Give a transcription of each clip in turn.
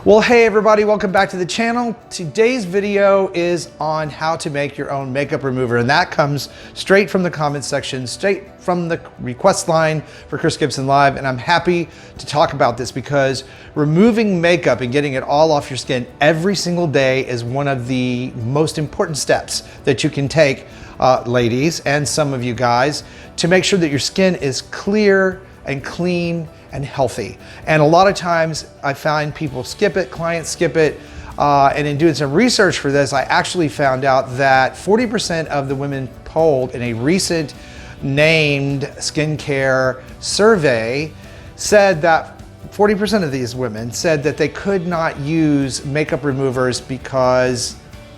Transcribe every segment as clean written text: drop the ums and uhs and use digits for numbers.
Well, hey everybody, welcome back to the channel. Today's video is on how to make your own makeup remover, and that comes straight from the comments section, straight from the request line for Chris Gibson Live. And I'm happy to talk about this because removing makeup and getting it all off your skin every single day is one of the most important steps that you can take, ladies, and some of you guys, to make sure that your skin is clear and clean and healthy. And a lot of times I find people skip it, clients skip it, and in doing some research for this, I actually found out that 40% of the women polled in a recent named skincare survey said that 40% of these women said that they could not use makeup removers because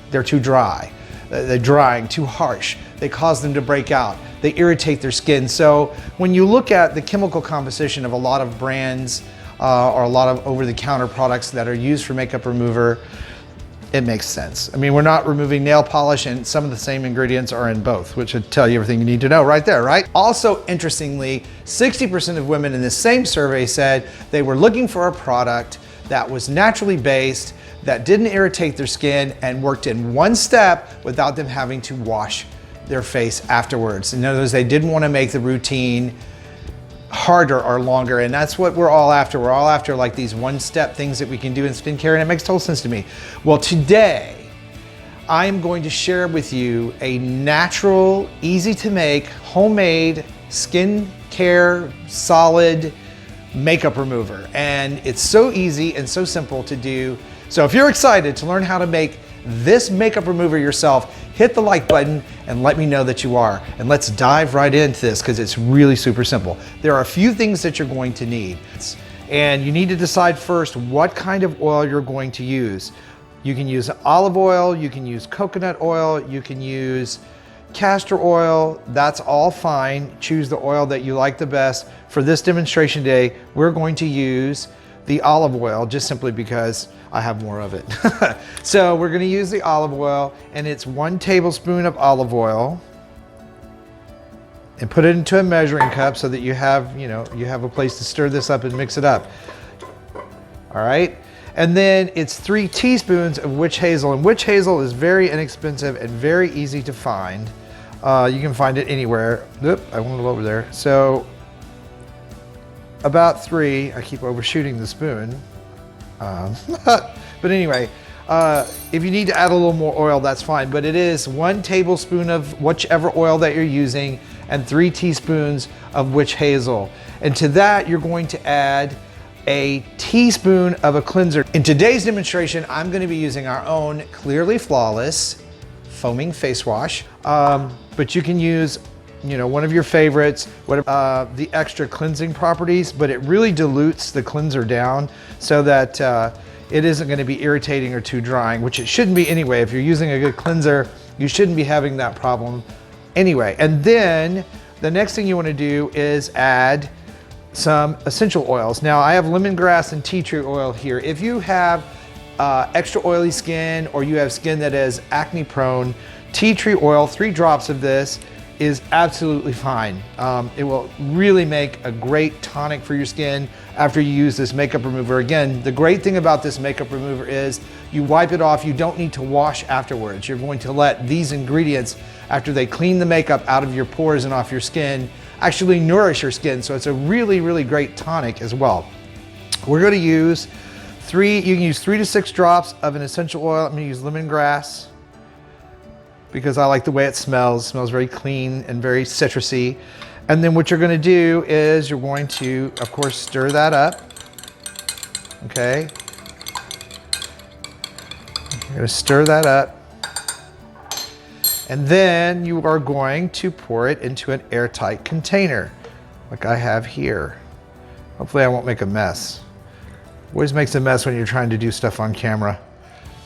they're too dry. They're drying, too harsh. They cause them to break out. They irritate their skin. So when you look at the chemical composition of a lot of brands or a lot of over-the-counter products that are used for makeup remover, it makes sense. I mean, we're not removing nail polish, and some of the same ingredients are in both, which should tell you everything you need to know right there, right? Also, interestingly, 60% of women in the same survey said they were looking for a product that was naturally based, that didn't irritate their skin, and worked in one step without them having to wash their face afterwards. In other words, they didn't want to make the routine harder or longer, and that's what we're all after. We're all after like these one-step things that we can do in skincare, and it makes total sense to me. Well, today I'm going to share with you a natural, easy to make, homemade skincare solid makeup remover, and it's so easy and so simple to do. So if you're excited to learn how to make this makeup remover yourself, hit the like button and let me know that you are. And let's dive right into this because it's really super simple. There are a few things that you're going to need. And you need to decide first what kind of oil you're going to use. You can use olive oil, you can use coconut oil, you can use castor oil. That's all fine. Choose the oil that you like the best. For this demonstration today, we're going to use the olive oil just simply because I have more of it. So we're gonna use the olive oil, and it's 1 tablespoon of olive oil, and put it into a measuring cup so that you have, you have a place to stir this up and mix it up. All right. And then it's 3 teaspoons of witch hazel, and witch hazel is very inexpensive and very easy to find. You can find it anywhere. Oop, I went over there. So about 3, I keep overshooting the spoon. But anyway, if you need to add a little more oil, that's fine. But it is 1 tablespoon of whichever oil that you're using and 3 teaspoons of witch hazel. And to that, you're going to add a teaspoon of a cleanser. In today's demonstration, I'm going to be using our own Clearly Flawless foaming face wash. But you can use one of your favorites, the extra cleansing properties, but it really dilutes the cleanser down so that it isn't going to be irritating or too drying, which it shouldn't be anyway. If you're using a good cleanser, you shouldn't be having that problem anyway. And then the next thing you want to do is add some essential oils. Now I have lemongrass and tea tree oil here. If you have extra oily skin, or you have skin that is acne prone, tea tree oil, 3 drops of this is absolutely fine. It will really make a great tonic for your skin after you use this makeup remover. Again, the great thing about this makeup remover is you wipe it off. You don't need to wash afterwards. You're going to let these ingredients, after they clean the makeup out of your pores and off your skin, actually nourish your skin. So it's a really, really great tonic as well. We're going to use you can use 3 to 6 drops of an essential oil. I'm going to use lemongrass because I like the way it smells. It smells very clean and very citrusy. And then what you're gonna do is you're going to, of course, stir that up, okay? You're gonna stir that up. And then you are going to pour it into an airtight container, like I have here. Hopefully I won't make a mess. Always makes a mess when you're trying to do stuff on camera.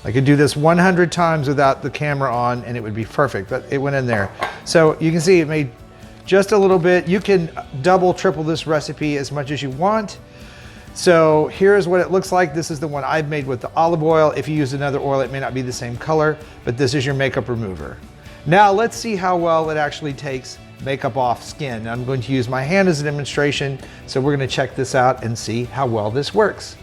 I could do this 100 times without the camera on and it would be perfect, but it went in there. So you can see it made just a little bit. You can double, triple this recipe as much as you want. So here's what it looks like. This is the one I've made with the olive oil. If you use another oil, it may not be the same color, but this is your makeup remover. Now let's see how well it actually takes makeup off skin. I'm going to use my hand as a demonstration, so we're going to check this out and see how well this works.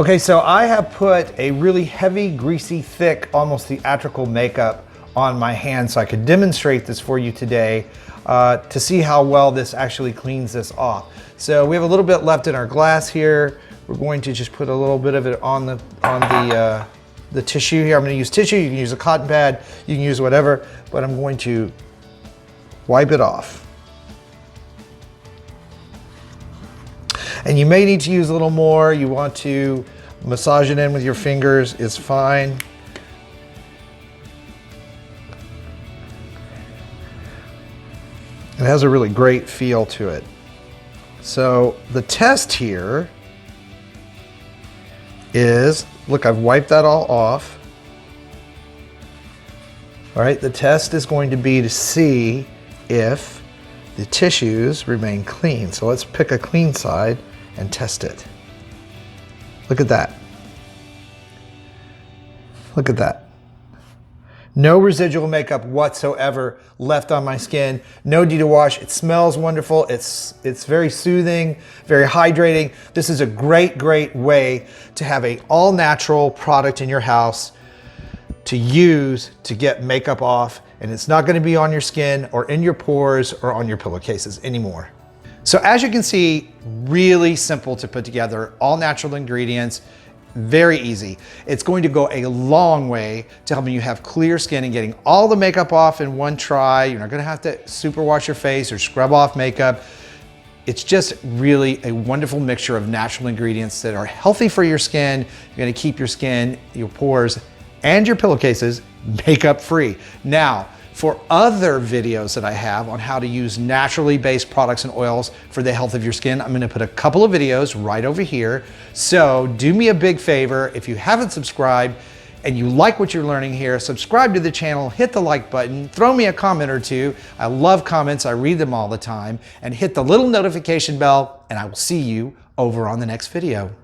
Okay, so I have put a really heavy, greasy, thick, almost theatrical makeup on my hand so I could demonstrate this for you today to see how well this actually cleans this off. So we have a little bit left in our glass here. We're going to just put a little bit of it on the tissue here. I'm going to use tissue. You can use a cotton pad. You can use whatever, but I'm going to wipe it off. And you may need to use a little more. You want to massage it in with your fingers, it's fine. It has a really great feel to it. So the test here is, look, I've wiped that all off. All right, the test is going to be to see if the tissues remain clean. So let's pick a clean side and test it. Look at that. Look at that. No residual makeup whatsoever left on my skin. No need to wash. It smells wonderful. It's very soothing, very hydrating. This is a great, great way to have an all-natural product in your house to use to get makeup off, and it's not going to be on your skin or in your pores or on your pillowcases anymore. So as you can see, really simple to put together, all natural ingredients, very easy. It's going to go a long way to helping you have clear skin and getting all the makeup off in one try. You're not going to have to super wash your face or scrub off makeup. It's just really a wonderful mixture of natural ingredients that are healthy for your skin. You're going to keep your skin, your pores, and your pillowcases makeup free. Now, for other videos that I have on how to use naturally based products and oils for the health of your skin, I'm going to put a couple of videos right over here. So do me a big favor, if you haven't subscribed and you like what you're learning here, subscribe to the channel, hit the like button, throw me a comment or two. I love comments, I read them all the time, and hit the little notification bell, and I will see you over on the next video.